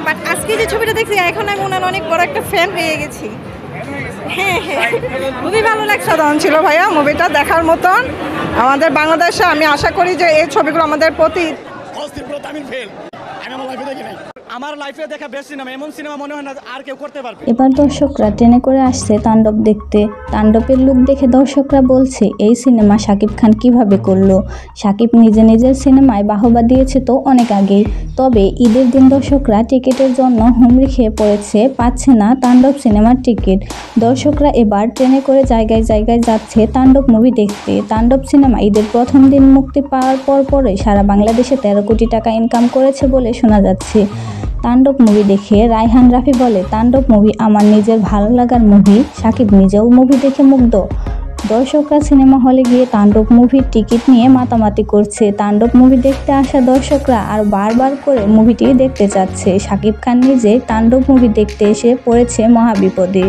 But আজকে যে ছবিটা দেখছি এখন আমি ওনার অনেক বড় একটা ফ্যান হয়ে গেছি। হ্যাঁ হ্যাঁ, খুবই ভালো লাগছে। সাধারণ ছিল ভাইয়া, মুভিটা দেখার মতন। আমাদের বাংলাদেশে আমি আশা করি যে এই ছবিগুলো আমাদের প্রতি আমার লাইফে দেখা বেস্ট সিনেমা, এমন সিনেমা মনে হয় না আর কেউ করতে পারবে। এবার দর্শকরা ট্রেনে করে আসছে তাণ্ডব দেখতে। তাণ্ডবের লুক দেখে দর্শকরা বলছে এই সিনেমা শাকিব খান কিভাবে করলো। শাকিব নিজের সিনেমায় বাহবা দিয়েছে তো অনেক আগেই। তবে ঈদের দিন দর্শকরা টিকিটের জন্য হুমড়ি খেয়ে পড়েছে, পাচ্ছে না তাণ্ডব সিনেমার টিকিট। দর্শকরা এবার ট্রেনে করে জায়গায় জায়গায় যাচ্ছে তাণ্ডব মুভি দেখতে। তাণ্ডব সিনেমা ঈদের প্রথম দিন মুক্তি পাওয়ার পরে সারা বাংলাদেশে 13 কোটি টাকা ইনকাম করেছে বলে শোনা যাচ্ছে। তাণ্ডব মুভি দেখে রায়হান রাফি বলে, তাণ্ডব মুভি আমার নিজের ভালো লাগার মুভি। শাকিব নিজেও মুভি দেখে মুগ্ধ। দর্শকরা সিনেমা হলে গিয়ে তাণ্ডব মুভির টিকিট নিয়ে মাতামাতি করছে। তাণ্ডব মুভি দেখতে আসা দর্শকরা আর বারবার করে মুভিটি দেখতে চাচ্ছে। শাকিব খান নিজে তাণ্ডব মুভি দেখতে এসে পড়েছে মহাবিপদে।